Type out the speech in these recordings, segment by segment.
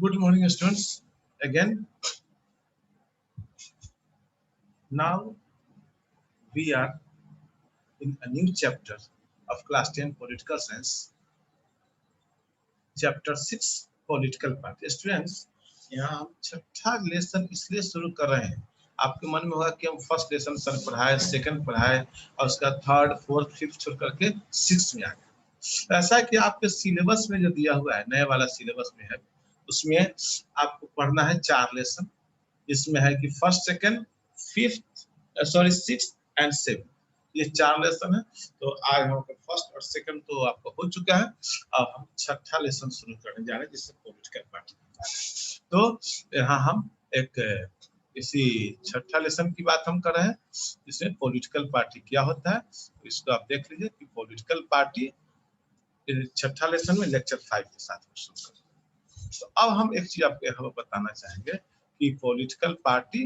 Good morning, students. Again, now we are in a new chapter of class 10 political science, chapter 6 political party. Students, यहाँ हम छठा lesson इसलिए शुरू कर रहे हैं, आपके मन में होगा कि हम फर्स्ट लेसन सर पढ़ाए, सेकंड पढ़ाए और उसका थर्ड, फोर्थ, फिफ्थ छोड़ करके सिक्स में आ गए। ऐसा है कि आपके सिलेबस में जो दिया हुआ है, नए वाला सिलेबस में है, उसमें आपको पढ़ना है 4 लेसन। इसमें है कि first, second, fifth, six and seven, ये 4 लेसन है। तो आज हम फर्स्ट और सेकंड तो आपको हो चुका है। अब हम छठा लेसन शुरू करने जा रहे हैं, जिससे पॉलिटिकल पार्टी। तो यहाँ हम एक इसी छठा लेसन की बात हम कर रहे हैं, जिसमें पॉलिटिकल पार्टी क्या होता है। इसको आप देख लीजिए कि पॉलिटिकल पार्टी छठा लेसन में लेक्चर 5 के साथ शुरू करें। तो अब हम एक चीज आपको यहाँ बताना चाहेंगे कि पॉलिटिकल पार्टी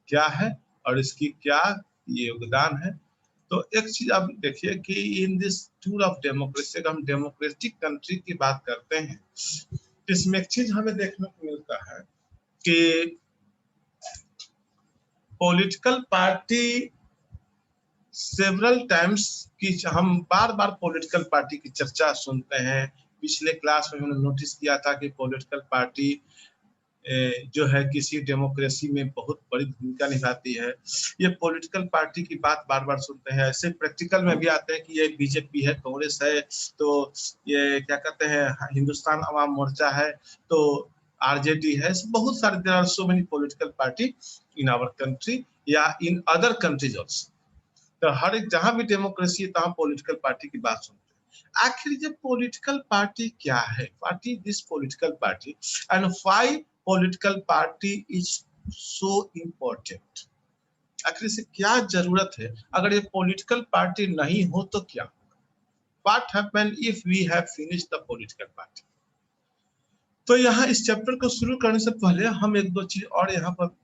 क्या है और इसकी क्या योगदान है। तो एक चीज आप देखिए कि in this tour of democracy, हम डेमोक्रेटिक कंट्री की बात करते हैं, इसमें एक चीज हमें देखने को मिलता है कि पॉलिटिकल पार्टी सेवरल टाइम्स की, हम बार बार पॉलिटिकल पार्टी की चर्चा सुनते हैं। पिछले क्लास में हमने नोटिस किया था कि पॉलिटिकल पार्टी जो है किसी डेमोक्रेसी में बहुत बड़ी भूमिका निभाती है। ये पॉलिटिकल पार्टी की बात बार बार सुनते हैं, ऐसे प्रैक्टिकल में भी आते हैं कि ये बीजेपी है, कांग्रेस है, तो ये क्या कहते हैं हिंदुस्तान अवाम मोर्चा है, तो आरजेडी है। बहुत सारे there are so many political party in our country या इन अदर कंट्रीज आल्सो। तो हर एक जहां भी डेमोक्रेसी है तहां पॉलिटिकल पार्टी की बात सुनते हैं। आखिर ये पॉलिटिकल पार्टी क्या है? What is this political party and why political party is so important? आखिर इसे क्या जरूरत है? अगर ये पॉलिटिकल पार्टी नहीं हो तो क्या होगा? What happen if we have finished the political party? तो यहाँ इस चैप्टर को शुरू करने से पहले हम एक दो चीज और यहाँ पर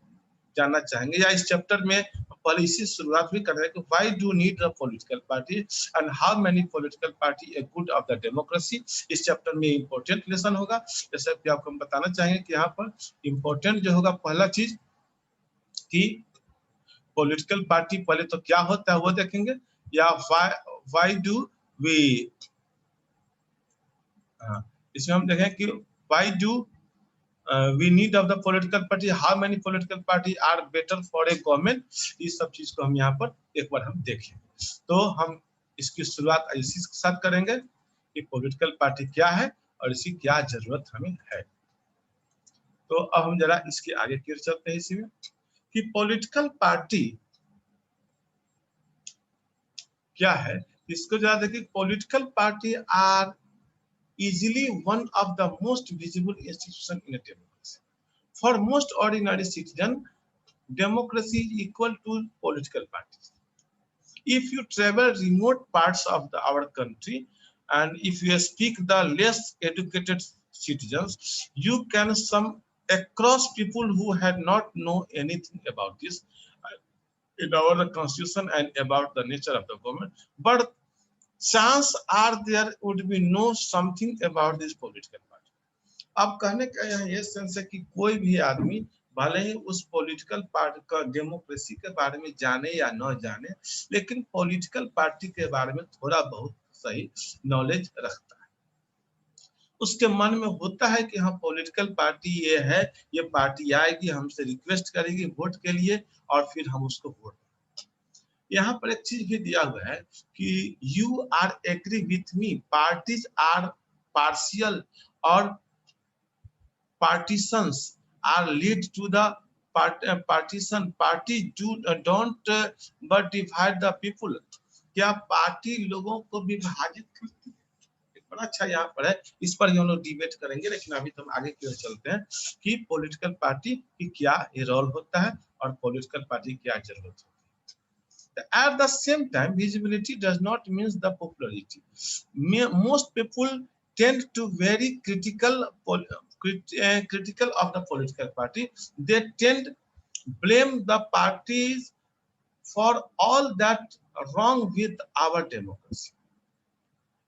जानना चाहेंगे, या इस चैप्टर में पहले इसी शुरुआत भी कर रहे हैं कि why do need a political party and how many political party a good of the democracy. इस चैप्टर में इंपॉर्टेंट लेसन होगा। जैसे कि आपको हम बताना चाहेंगे कि यहाँ पर इंपॉर्टेंट जो होगा, पहला चीज कि पॉलिटिकल पार्टी पहले तो क्या होता है वो देखेंगे, या व्हाई डू वी, इसमें हम देखें कि why do we need of the political party, how many political party are better for a government। इस सब चीज को हम यहाँ पर एक बार हम देखें। तो हम इसकी शुरुआत इसी के साथ करेंगे कि पॉलिटिकल पार्टी क्या है और इसकी क्या जरूरत हमें है। तो अब हम जरा इसके आगे की ओर चलते हैं इसी में कि पॉलिटिकल पार्टी क्या है। इसको जरा देखिए, political party are easily one of the most visible institution in a democracy. For most ordinary citizen, democracy is equal to political parties. If you travel remote parts of our country and if you speak the less educated citizens, you can come across people who had not known anything about this in our constitution and about the nature of the government, but chance are there would be know something about this political party। अब कहने का यहाँ ये sense है कि कोई भी आदमी भले ही उस पॉलिटिकल पार्टी का डेमोक्रेसी के बारे में जाने या न जाने, लेकिन पॉलिटिकल पार्टी के बारे में थोड़ा बहुत सही नॉलेज रखता है। उसके मन में होता है कि हाँ पॉलिटिकल पार्टी ये है, ये पार्टी आएगी, हमसे रिक्वेस्ट करेगी वोट के लिए और फिर हम उसको वोट। यहाँ पर एक चीज भी दिया हुआ है कि you are agree with me, parties are partial और partitions are lead to the partition, party don't but divide the people. क्या पार्टी लोगों को विभाजित करती है? बड़ा अच्छा यहाँ पर है, इस पर हम लोग डिबेट करेंगे, लेकिन अभी तो हम आगे की ओर चलते हैं कि पॉलिटिकल पार्टी की क्या रोल होता है और पॉलिटिकल पार्टी की क्या जरूरत होती है। At the same time, visibility does not mean the popularity. Most people tend to very critical of the political party. They tend blame the parties for all that wrong with our democracy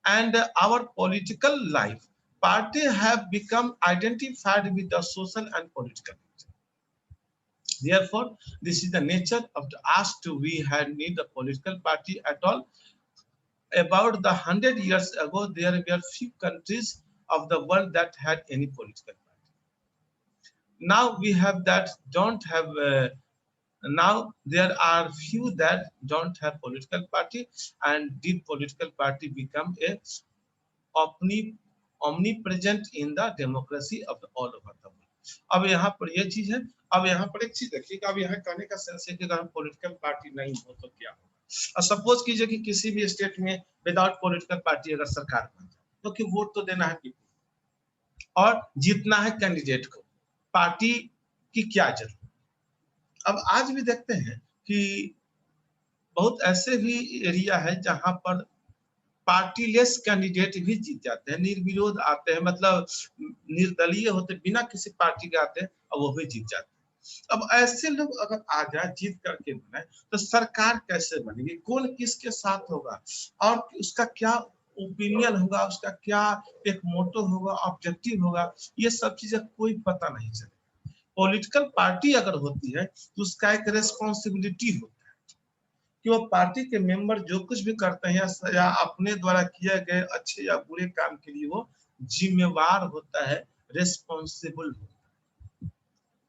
and our political life. party have become identified with the social and political nature. Therefore, this is the nature of the asked we had need a political party at all. About the 100 years ago, there were few countries of the world that had any political party. Now we have that don't have. Now there are few that don't have political party, and did political party become a omnipresent in the democracy of the all over the world. अब यहाँ पर ये चीज है। अब यहाँ पर एक चीज देखिएगा, अब यहाँ कहने का सेंस है कि अगर पॉलिटिकल पार्टी नहीं हो तो क्या होगा। सपोज कीजिए कि किसी भी स्टेट में विदाउट पॉलिटिकल पार्टी अगर सरकार बन जाए, तो कि वोट तो देना है पीपल और जीतना है कैंडिडेट को, पार्टी की क्या जरूरत। अब आज भी देखते हैं कि बहुत ऐसे भी एरिया है जहां पर पार्टीलेस कैंडिडेट भी जीत जाते हैं, निर्विरोध आते हैं, मतलब निर्दलीय होते, बिना किसी पार्टी के आते हैं और वो भी जीत जाते हैं। अब ऐसे लोग अगर आ जाए, जीत करके बने, तो सरकार कैसे बनेगी, कौन किसके साथ होगा और उसका क्या ओपिनियन होगा, उसका क्या एक मोटो होगा, ऑब्जेक्टिव होगा, ये सब चीजें कोई पता नहीं चले। पॉलिटिकल पार्टी अगर होती है तो उसका एक रेस्पॉन्सिबिलिटी होता है कि वो पार्टी के मेंबर जो कुछ भी करते हैं या अपने द्वारा किए गए अच्छे या बुरे काम के लिए वो जिम्मेवार होता है, रेस्पॉन्सिबल होता है।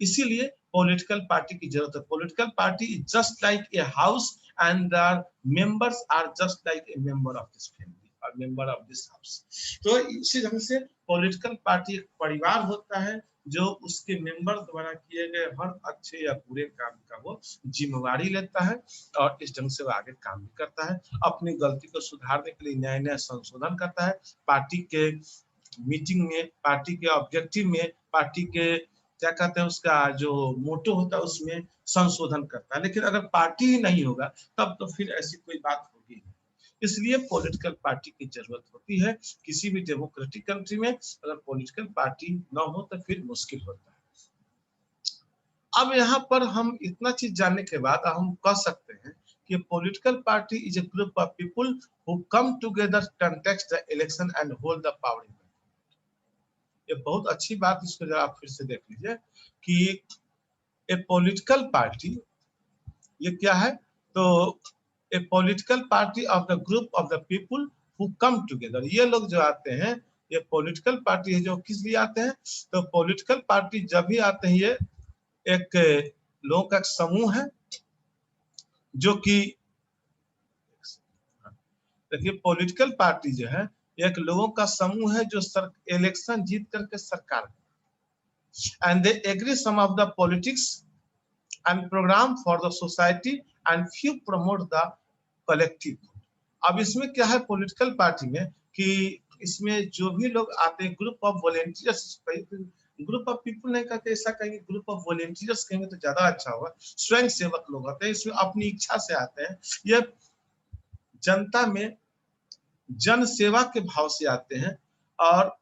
इसीलिए पॉलिटिकल पार्टी की जरूरत है। Political party is just like a house and the members are just like a member of this family और मेंबर ऑफ दिस हाउस। तो इसी ढंग से पॉलिटिकल पार्टी एक परिवार होता है जो उसके मेंबर द्वारा किए गए हर अच्छे या बुरे काम का वो जिम्मेवारी लेता है और इस ढंग से वो आगे काम भी करता है। अपनी गलती को सुधारने के लिए नए नए संशोधन करता है, पार्टी के मीटिंग में, पार्टी के ऑब्जेक्टिव में, पार्टी के क्या कहते हैं उसका जो मोटो होता है उसमें संशोधन करता है। लेकिन अगर पार्टी ही नहीं होगा तब तो फिर ऐसी कोई बात होगी नहीं। इसलिए पॉलिटिकल पार्टी की जरूरत होती है। किसी भी डेमोक्रेटिक कंट्री में अगर पॉलिटिकल पार्टी ना हो तो फिर मुश्किल होता है। अब यहाँ पर हम इतना चीज जानने के बाद हम कह सकते हैं कि political party is a group of people who come together contest the election and hold the power. ये बहुत अच्छी बात, इसको जरा आप फिर से देख लीजिए कि ए पॉलिटिकल पार्टी ये क्या है, तो a political party of the group of the people who come together. ये लोग जो आते हैं ये पॉलिटिकल पार्टी है जो किस लिए आते हैं, तो पॉलिटिकल पार्टी जब भी आते हैं ये एक लोगों का समूह है जो कि देखिए पॉलिटिकल पार्टी जो है एक लोगों का समूह है जो इलेक्शन जीत करके सरकार and they agree some of the politics and program for the society and few promote the collective। अब इसमें क्या है पॉलिटिकल पार्टी में कि इसमें जो भी लोग आते हैं group of volunteers, group of people नहीं कहते, ऐसा कहेंगे ग्रुप ऑफ वॉलेंटियर्स कहेंगे तो ज्यादा अच्छा होगा। स्वयं सेवक लोग आते हैं, इसमें अपनी इच्छा से आते हैं, ये जनता में जन सेवा के भाव से आते हैं और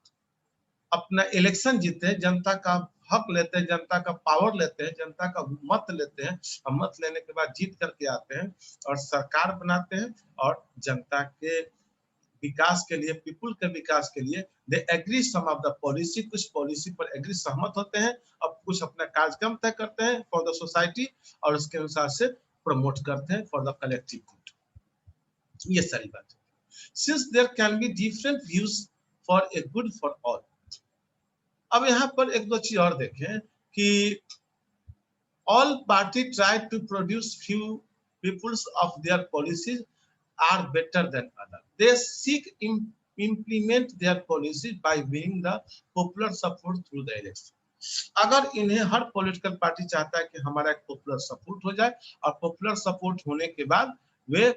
अपना इलेक्शन जीते हैं, जनता का हक लेते हैं, जनता का पावर लेते हैं, जनता का मत लेते हैं और मत लेने के बाद जीत करके आते हैं और सरकार बनाते हैं और जनता के विकास के लिए, पीपल के विकास के लिए they agree some of the policy, कुछ पॉलिसी पर एग्री सहमत होते हैं और कुछ अपना कार्यक्रम तय करते हैं फॉर द सोसाइटी और उसके अनुसार से प्रमोट करते हैं फॉर द कलेक्टिव गुड। ये सारी बात है। Since there can be different views for a good for all. अब यहाँ पर एक दो चीज और देखें कि all party try to produce few peoples of their policies are better than other. They seek implement their policies by winning the popular support through the election। अगर इन्हें हर पॉलिटिकल पार्टी चाहता है कि हमारा एक पॉपुलर सपोर्ट हो जाए और पॉपुलर सपोर्ट होने के बाद वे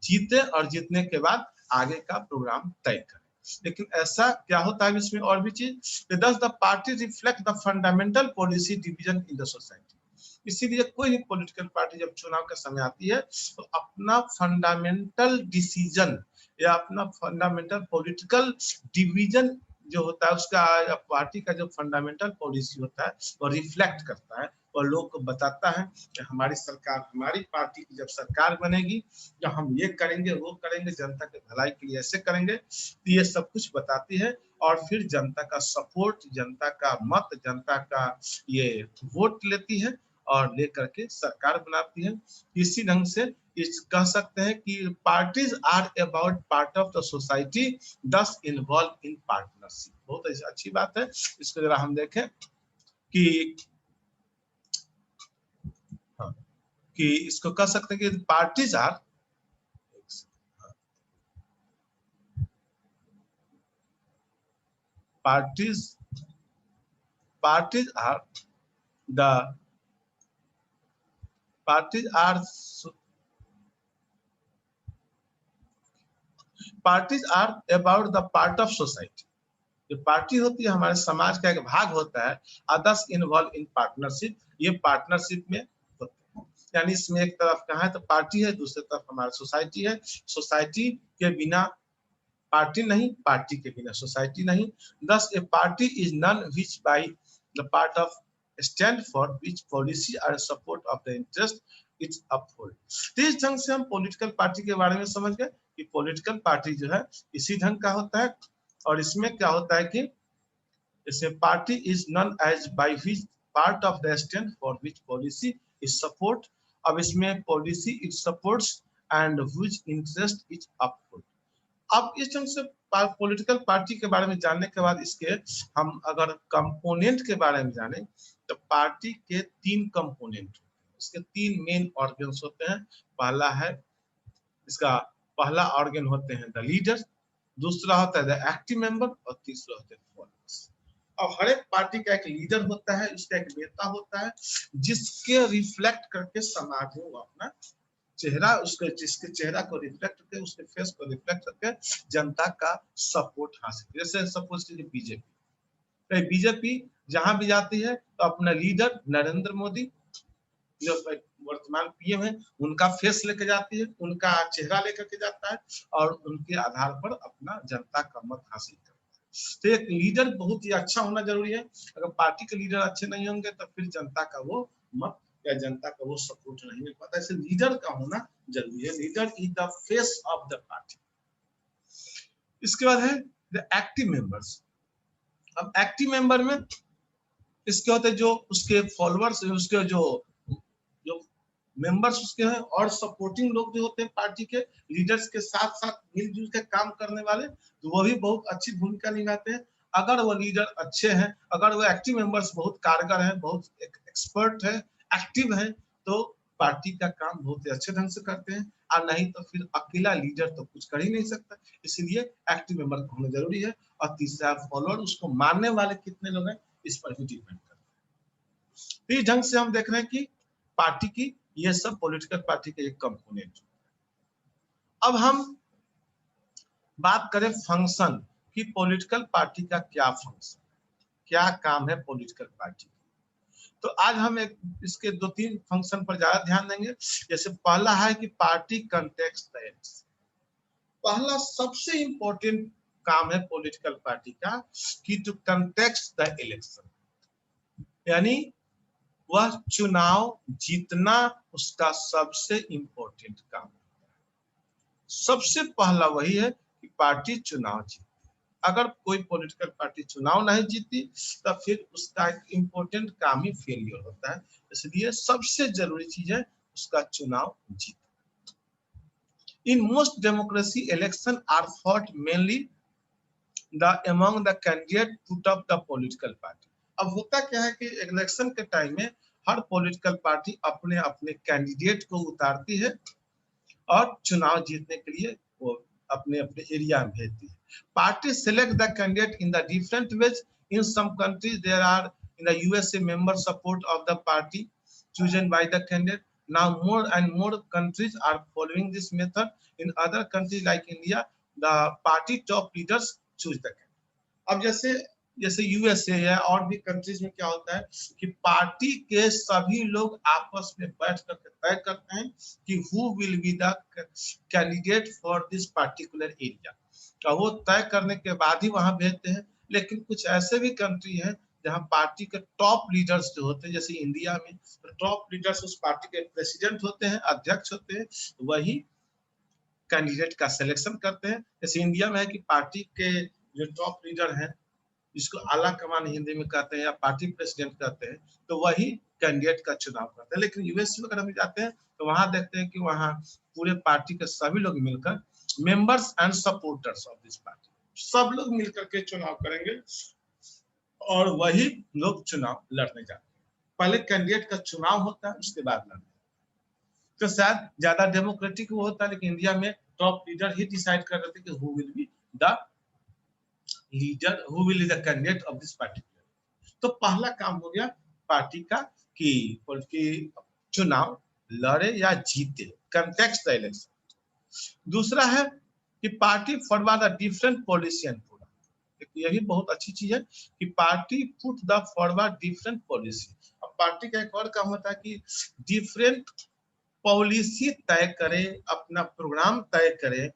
जीते और जीतने के बाद आगे का प्रोग्राम तय करें। लेकिन ऐसा क्या होता है इसमें और भी चीज, does the party reflect the fundamental policy division in the society। इसीलिए कोई भी पॉलिटिकल पार्टी जब चुनाव का समय आती है तो अपना फंडामेंटल डिसीजन या अपना फंडामेंटल पॉलिटिकल डिवीजन जो होता है उसका पार्टी का जो फंडामेंटल पॉलिसी होता है वो रिफ्लेक्ट करता है और लोग को बताता है कि हमारी सरकार, हमारी पार्टी की जब सरकार बनेगी तो हम ये करेंगे, वो करेंगे, जनता के भलाई के लिए ऐसे करेंगे। तो ये सब कुछ बताती है और फिर जनता का सपोर्ट, जनता का मत, जनता का ये वोट लेती है और लेकर के सरकार बनाती है। इसी ढंग से इस कह सकते हैं कि parties are about part of the society thus involve in partnership. बहुत अच्छी बात है। इसको जरा हम देखें कि हाँ, कि इसको कह सकते हैं कि parties are parties parties are the parties are parties are about the part of society। जो पार्टी होती है हमारे समाज का एक भाग होता है। अदर्स इन्वॉल्व इन पार्टनरशिप, ये पार्टनरशिप में होते हैं। यानी इसमें एक तरफ कहा है तो पार्टी है, दूसरी तरफ हमारी सोसाइटी है। सोसाइटी के बिना पार्टी नहीं, पार्टी के बिना सोसाइटी नहीं। Thus a party is none which by the part of stand for which policy or support of the interest it uphold। तो इस ढंग से हम पॉलिटिकल पार्टी के बारे में समझ गए कि पॉलिटिकल पार्टी जो है इसी ढंग का होता है। और इसमें क्या होता है कि इसमें party is none as by which part of the stand for which policy is support. अब इसमें policy it supports and which interest is uphold. अब इस ढंग से पॉलिटिकल पार्टी के बारे में जानने के बाद इसके हम अगर कंपोनेंट के बारे में जाने तो पार्टी के तीन कंपोनेंट, इसके तीन मेन ऑर्गन्स होते हैं। पहला है इसका पहला ऑर्गन होते हैं द लीडर, दूसरा होता है द एक्टिव मेंबर और तीसरा होता है फॉलोअर्स। अब हर एक पार्टी का एक लीडर होता है, उसका एक नेता होता है जिसके रिफ्लेक्ट करके समाज में वो अपना चेहरा, उसके जिसके चेहरा को रिफ्लेक्ट करके, उसके फेस को रिफ्लेक्ट करके जनता का सपोर्ट हासिल। जैसे सपोज कीजिए बीजेपी, बीजेपी जहां भी जाती है तो अपना लीडर नरेंद्र मोदी जो वर्तमान पीएम है उनका फेस लेके जाती है, उनका चेहरा लेकर के जाता है और उनके आधार पर अपना जनता का मत हासिल करता है। तो एक लीडर बहुत ही अच्छा होना जरूरी है। अगर पार्टी के लीडर अच्छे नहीं होंगे तो फिर जनता का वो मत या जनता का वो सपोर्ट नहीं मिल पाता। ऐसे लीडर का होना जरूरी है। Leader is the face of the party. इसके बाद है द एक्टिव मेंबर्स। अब एक्टिव मेंबर में इसके होते जो उसके फॉलोअर्स, उसके जो मेंबर्स उसके हैं और सपोर्टिंग लोग जो होते हैं पार्टी के लीडर्स के साथ साथ मिलजुल के काम करने वाले, तो वो भी बहुत अच्छी भूमिका निभाते हैं। अगर वो लीडर अच्छे हैं, अगर वो एक्टिव मेंबर्स बहुत कारगर हैं, बहुत एक्सपर्ट है, एक्टिव है, तो पार्टी का काम बहुत ही अच्छे ढंग से करते हैं। और नहीं तो फिर अकेला लीडर तो कुछ कर ही नहीं सकता। इसलिए एक्टिव मेंबर होना जरूरी है। और तीसरा फॉलोअर, उसको मानने वाले कितने लोग हैं इस पर भी डिपेंड करता है। इस ढंग से हम देख रहे हैं कि पार्टी की ये सब पॉलिटिकल पार्टी के एक कंपोनेंट। अब हम बात करें फंक्शन कि पॉलिटिकल पार्टी का क्या फंक्शन, क्या काम है पॉलिटिकल पार्टी। तो आज हम इसके दो तीन फंक्शन पर ज्यादा ध्यान देंगे। जैसे पहला है कि पार्टी कंटेक्स्ट द इलेक्शन। पहला सबसे इंपॉर्टेंट काम है पॉलिटिकल पार्टी का कि टू कंटेक्स्ट द इलेक्शन, यानी वह चुनाव जीतना उसका सबसे इंपॉर्टेंट काम है। सबसे पहला वही है कि पार्टी चुनाव जीते। अगर कोई पॉलिटिकल पार्टी चुनाव नहीं जीती तो फिर उसका एक इंपॉर्टेंट काम ही फेलियर होता है। इसलिए सबसे जरूरी चीज है उसका चुनाव जीतना। In most democracy election are fought mainly the among the candidate put up the political party. अब होता क्या है कि इलेक्शन के टाइम में हर पॉलिटिकल पार्टी अपने अपने कैंडिडेट को उतारती है और चुनाव जीतने के लिए वो अपने अपने एरिया में भेजती है। Party select the candidate in the different ways. In some countries there are in the USA member support of the party chosen by the candidate. Now more and more countries are following this method. In other countries like India, the party top leaders choose the candidate. अब जैसे USA है और भी countries में क्या होता है कि पार्टी के सभी लोग आपस में बैठ करके तय करते हैं कि who will be the candidate for this particular area. तो वो तय करने के बाद ही वहां भेजते हैं। लेकिन कुछ ऐसे भी कंट्री है जहां पार्टी के टॉप लीडर्स जो होते हैं, जैसे इंडिया में तो टॉप लीडर्स उस पार्टी के प्रेसिडेंट होते हैं, अध्यक्ष होते हैं, वही कैंडिडेट का सिलेक्शन करते हैं। जैसे इंडिया में है कि पार्टी के जो टॉप लीडर हैं, जिसको आला कमान हिंदी में कहते हैं या पार्टी प्रेसिडेंट कहते हैं, तो वही कैंडिडेट का चुनाव करते हैं। लेकिन यूएस में अगर हम जाते हैं तो वहां देखते हैं कि वहां पूरे पार्टी के सभी लोग मिलकर, members and supporters of this party, सब लोग मिलकर के चुनाव करेंगे और वही लोग चुनाव लड़ने जाते हैं। पहले कैंडिडेट का चुनाव होता है, उसके बाद लड़ने, तो शायद ज्यादा डेमोक्रेटिक वो होता है, लेकिन इंडिया में टॉप लीडर ही डिसाइड कर रहे थे कि who will be the leader, who will be the candidate of this party. तो पहला काम हो गया पार्टी का कि चुनाव लड़े या जीते, कंटेक्स्ट द इलेक्शन। दूसरा है कि party forward the different policy and programme. यही बहुत अच्छी चीज है कि party put the forward different policy. अब पार्टी का एक और काम होता है कि डिफरेंट पॉलिसी तय करे, अपना प्रोग्राम तय करे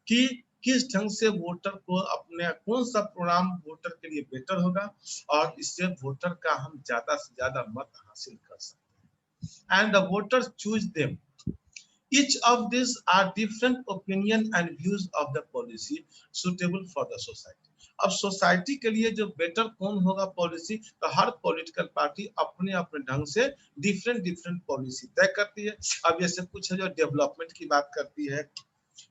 कि किस ढंग से वोटर को अपने कौन सा प्रोग्राम वोटर के लिए बेटर होगा और इससे वोटर का हम ज्यादा से ज्यादा मत हासिल कर सकते हैं। And the voters choose them. Each of these are different opinion and views of the policy suitable for the society. अब सोसाइटी के लिए जो बेटर कौन होगा पॉलिसी, तो हर पॉलिटिकल पार्टी अपने अपने ढंग से डिफरेंट पॉलिसी तय करती है। अब जैसे कुछ है जो डेवलपमेंट की बात करती है,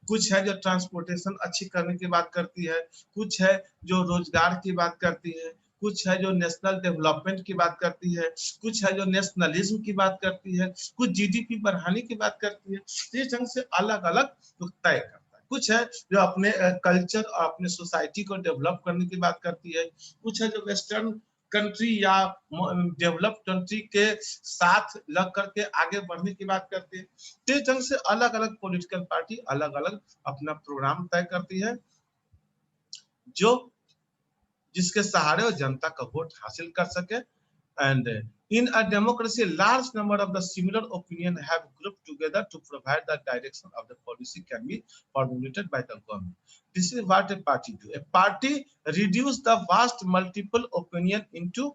कुछ है जो ट्रांसपोर्टेशन अच्छी करने की बात करती है, कुछ है जो रोजगार की बात करती है, कुछ है जो नेशनल डेवलपमेंट की बात करती है, कुछ है जो नेशनलिज्म की बात करती है, कुछ जीडीपी बढ़ाने की बात करती है। इस ढंग से अलग अलग तय करता है। कुछ है जो अपने कल्चर और अपने सोसाइटी को डेवलप करने की बात करती है, कुछ है जो वेस्टर्न कंट्री या डेवलप्ड कंट्री के साथ लग करके आगे बढ़ने की बात करती है। इस ढंग से अलग अलग पॉलिटिकल पार्टी अलग अलग अपना प्रोग्राम तय करती है, जो जिसके सहारे वो जनता का वोट हासिल कर सके। And in a democracy, a large number of the similar opinion have grouped together to provide the direction of the policy can be formulated by the government. This is what a party do. A party reduce the vast multiple opinion into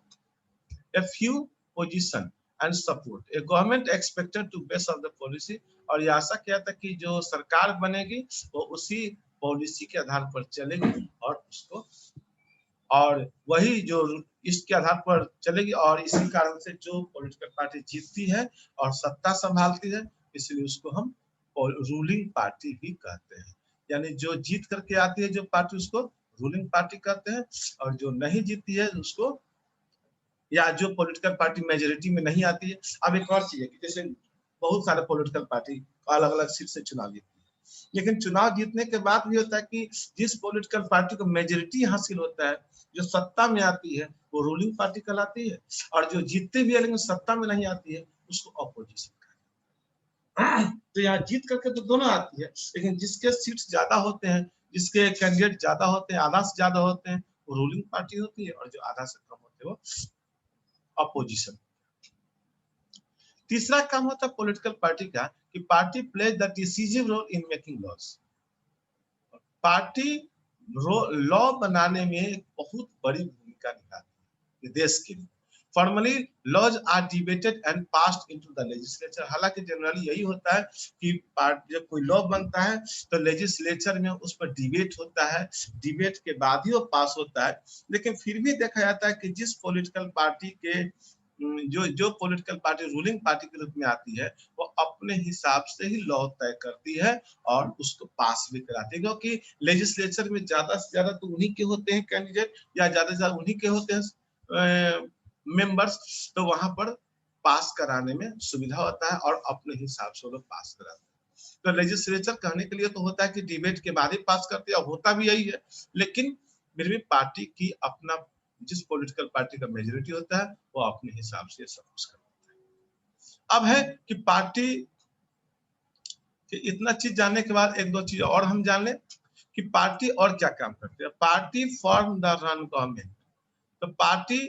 a few position and support. A government expected to base of the policy, और ये आशा किया था कि जो सरकार बनेगी वो उसी पॉलिसी के आधार पर चलेगी और उसको, और वही जो इसके आधार पर चलेगी, और इसी कारण से जो पॉलिटिकल पार्टी जीतती है और सत्ता संभालती है, इसलिए उसको हम रूलिंग पार्टी भी कहते हैं। यानी जो जीत करके आती है जो पार्टी, उसको रूलिंग पार्टी कहते हैं, और जो नहीं जीतती है उसको, या जो पॉलिटिकल पार्टी मेजोरिटी में नहीं आती है। अब एक और चीज है कि जैसे बहुत सारे पॉलिटिकल पार्टी अलग अलग सीट से चुनाव जीतती है, लेकिन चुनाव जीतने के बाद भी होता है कि जिस पॉलिटिकल पार्टी को मेजोरिटी हासिल होता है, जो सत्ता में आती है, वो रूलिंग पार्टी कहलाती है, और जो जीतते भी है लेकिन सत्ता में नहीं आती है, उसको अपोजिशन कहते हैं। तो यहाँ जीत करके तो दोनों आती है, लेकिन जिसके सीट्स ज्यादा होते हैं, जिसके कैंडिडेट ज्यादा होते हैं, आधा से ज्यादा होते हैं, वो रूलिंग पार्टी होती है, और जो आधा से कम होते हैं वो अपोजिशन। तीसरा काम होता है पॉलिटिकल पार्टी का कि party plays the decisive role in making laws. Party law बनाने में एक बहुत बड़ी भूमिका निभाती है देश के लिए। Formally laws are debated and passed into the legislature. हालांकि जनरली यही होता है कि जब कोई लॉ बनता है तो लेजिस्लेचर में उस पर डिबेट होता है, डिबेट के बाद ही वो पास होता है। लेकिन फिर भी देखा जाता है कि जिस पॉलिटिकल पार्टी के जो पॉलिटिकल पार्टी रूलिंग पार्टी के रूप में आती है, वो अपने हिसाब से ही लॉ तय करती है और उसको पास भी कराती है, क्योंकि लेजिस्लेचर में ज्यादा से ज्यादा तो उन्हीं के होते हैं कैंडिडेट, या ज्यादा से ज्यादा उन्हीं के होते हैं मेंबर्स, तो वहां पर पास कराने में सुविधा होता है और अपने हिसाब से लोग पास कराते हैं। तो लेजिस्लेचर कहने के लिए तो होता है कि डिबेट के बाद ही पास करते हैं, और होता भी यही है, लेकिन फिर भी पार्टी की अपना, जिस पॉलिटिकल पार्टी का मेजोरिटी होता है वो अपने हिसाब से सब कुछ करता है। अब है कि पार्टी कि इतना चीज जानने के बाद एक दो चीज और हम जान लें कि पार्टी और क्या काम करती है। Party form the run government. तो पार्टी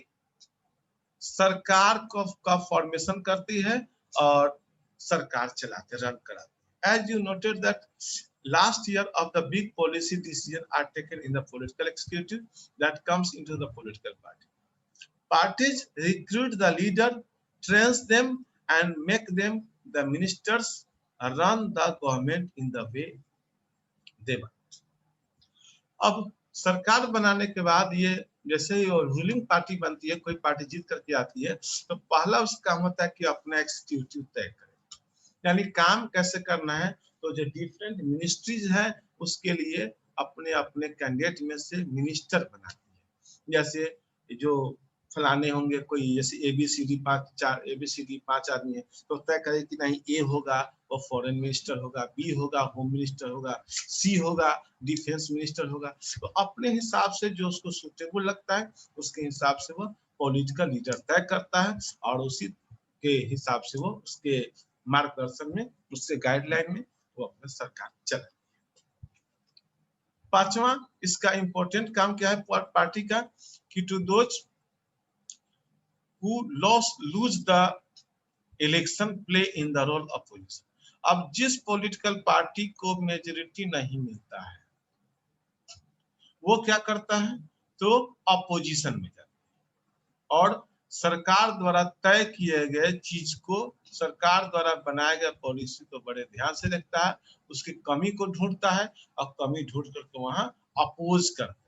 सरकार का फॉर्मेशन करती है और सरकार चलाते, रन कराती है। As you noted that last year of the big policy decisions are taken in the political executive that comes into the political party. Parties recruit the leader, trains them, and make them the ministers, run the government in the way they want. अब सरकार बनाने के बाद ये जैसे ही ruling party बनती है, कोई पार्टी जीत करके आती है, तो पहला उसका काम होता है कि अपना एग्जीक्यूटिव तय करे, यानी काम कैसे करना है। तो जो डिफरेंट मिनिस्ट्रीज है उसके लिए अपने अपने कैंडिडेट में से मिनिस्टर बनाती है। जैसे जो फलाने होंगे, कोई जैसे एबीसीडी 5 आदमी है, तो तय करे कि नहीं ए होगा वो फॉरेन मिनिस्टर होगा, बी होगा होम मिनिस्टर होगा, सी होगा डिफेंस मिनिस्टर होगा। तो अपने हिसाब से जो उसको सुटेबल लगता है उसके हिसाब से वो पॉलिटिकल लीडर तय करता है, और उसी के हिसाब से वो उसके मार्गदर्शन में, उसके गाइडलाइन में वो अपना सरकार चलाए। पांचवा इसका इंपॉर्टेंट काम क्या है पार्टी का, कि to those who lose the election play in the role of opposition। अब जिस पॉलिटिकल पार्टी को मेजोरिटी नहीं मिलता है वो क्या करता है, तो अपोजिशन में जाता है और सरकार द्वारा तय किए गए चीज को, सरकार द्वारा बनाया गया पॉलिसी को बड़े ध्यान से देखता है, उसकी कमी को ढूंढता है और कमी ढूंढ करके वहां अपोज करता है।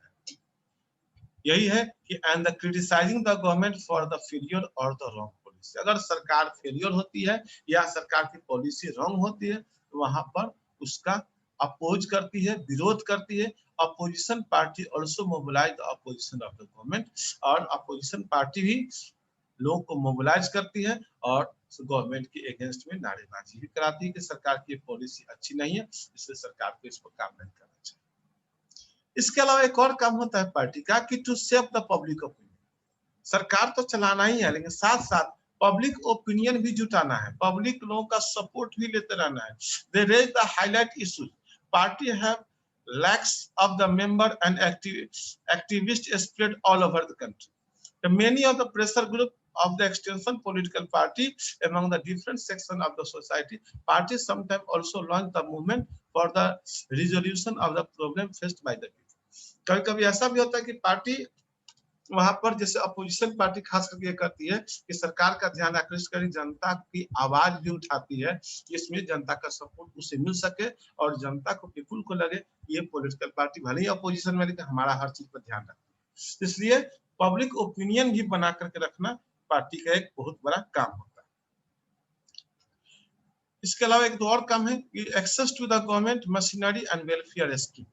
यही है कि and the criticising the government for the failure और द रॉन्ग पॉलिसी। अगर सरकार फेलियर होती है या सरकार की पॉलिसी रॉन्ग होती है तो वहां पर उसका अपोज करती है, विरोध करती है। Opposition party also mobilise the opposition of the government, और अपोजिशन पार्टी भी लोगों को मोबिलाइज करती है और गवर्नमेंट के अगेंस्ट में नारेबाजी भी कराती है कि सरकार की पॉलिसी अच्छी नहीं है, इसलिए सरकार को इस पर काम नहीं करना चाहिए। इसके अलावा एक और काम होता है पार्टी का कि to shape the public opinion. सरकार तो चलाना ही है, लेकिन साथ साथ पब्लिक ओपिनियन भी जुटाना है, पब्लिक लोगों का सपोर्ट भी लेते रहना है। They raise the highlight issues. Party have lakhs of the member and activists spread all over the country. The many of the pressure group of the extension political party among the different section of the society, parties sometimes also launch the movement for the resolution of the problem faced by the people। कभी कभी ऐसा भी होता है कि party वहां पर जैसे अपोजिशन पार्टी खास करके करती है कि सरकार का ध्यान आकृष्ट करी, जनता की आवाज भी उठाती है, इसमें जनता का सपोर्ट उसे मिल सके और जनता को, पीपुल को लगे ये पॉलिटिकल पार्टी भले ही अपोजिशन में लेकिन हमारा हर चीज पर ध्यान रखती है। इसलिए पब्लिक ओपिनियन भी बना करके रखना पार्टी का एक बहुत बड़ा काम होता है। इसके अलावा एक दो और काम है कि access to the government machinery and welfare scheme.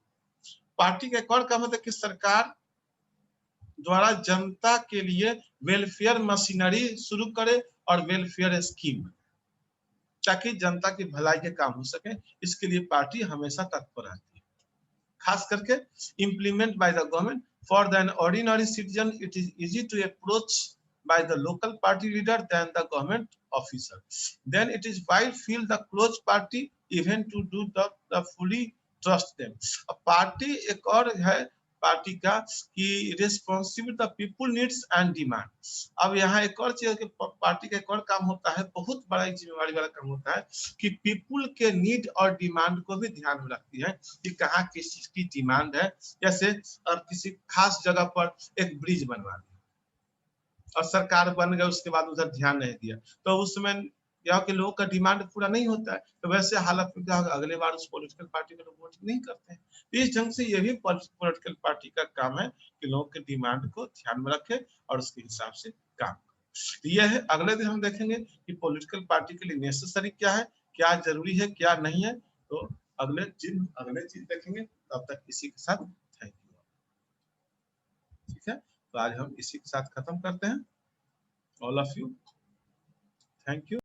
Party का एक और काम होता है कि सरकार द्वारा जनता के लिए वेलफेयर मशीनरी शुरू करे और वेलफेयर स्कीम, ताकि जनता की भलाई के काम हो सके। इसके लिए पार्टी हमेशा तत्पर रहती है। खास करके implement by the government for the ordinary citizen, it is easy to approach by the local party leader than the government officer. Then it is why feel the close party even to do the fully trust them। Party एक और है party का कि responsible the people needs and demand. अब यहाँ एक और चीज कि पार्टी का एक और काम होता है, बहुत बड़ा एक जिम्मेवारी वाला काम होता है कि पीपुल के नीड और डिमांड को भी ध्यान में रखती है कि कहाँ किस चीज की डिमांड है। जैसे और किसी खास जगह पर एक ब्रिज बनवा दिया और सरकार बन गई, उसके बाद उधर ध्यान नहीं दिया तो उस समय यहाँ के लोगों का डिमांड पूरा नहीं होता है, तो वैसे हालत में क्या होगा, अगले बार उस पॉलिटिकल पार्टी को लोग वोट नहीं करते हैं। तो इस ढंग से ये भी पॉलिटिकल पार्टी का काम है कि लोगों के डिमांड को ध्यान में रखे और उसके हिसाब से काम करे। यह है, अगले दिन हम देखेंगे कि पॉलिटिकल पार्टी के लिए नेसेसरी क्या है, क्या जरूरी है, क्या नहीं है। तो अगले चीज देखेंगे। तब तक इसी के साथ थैंक यू। ठीक है, तो आज हम इसी के साथ खत्म करते हैं। All of you, thank you.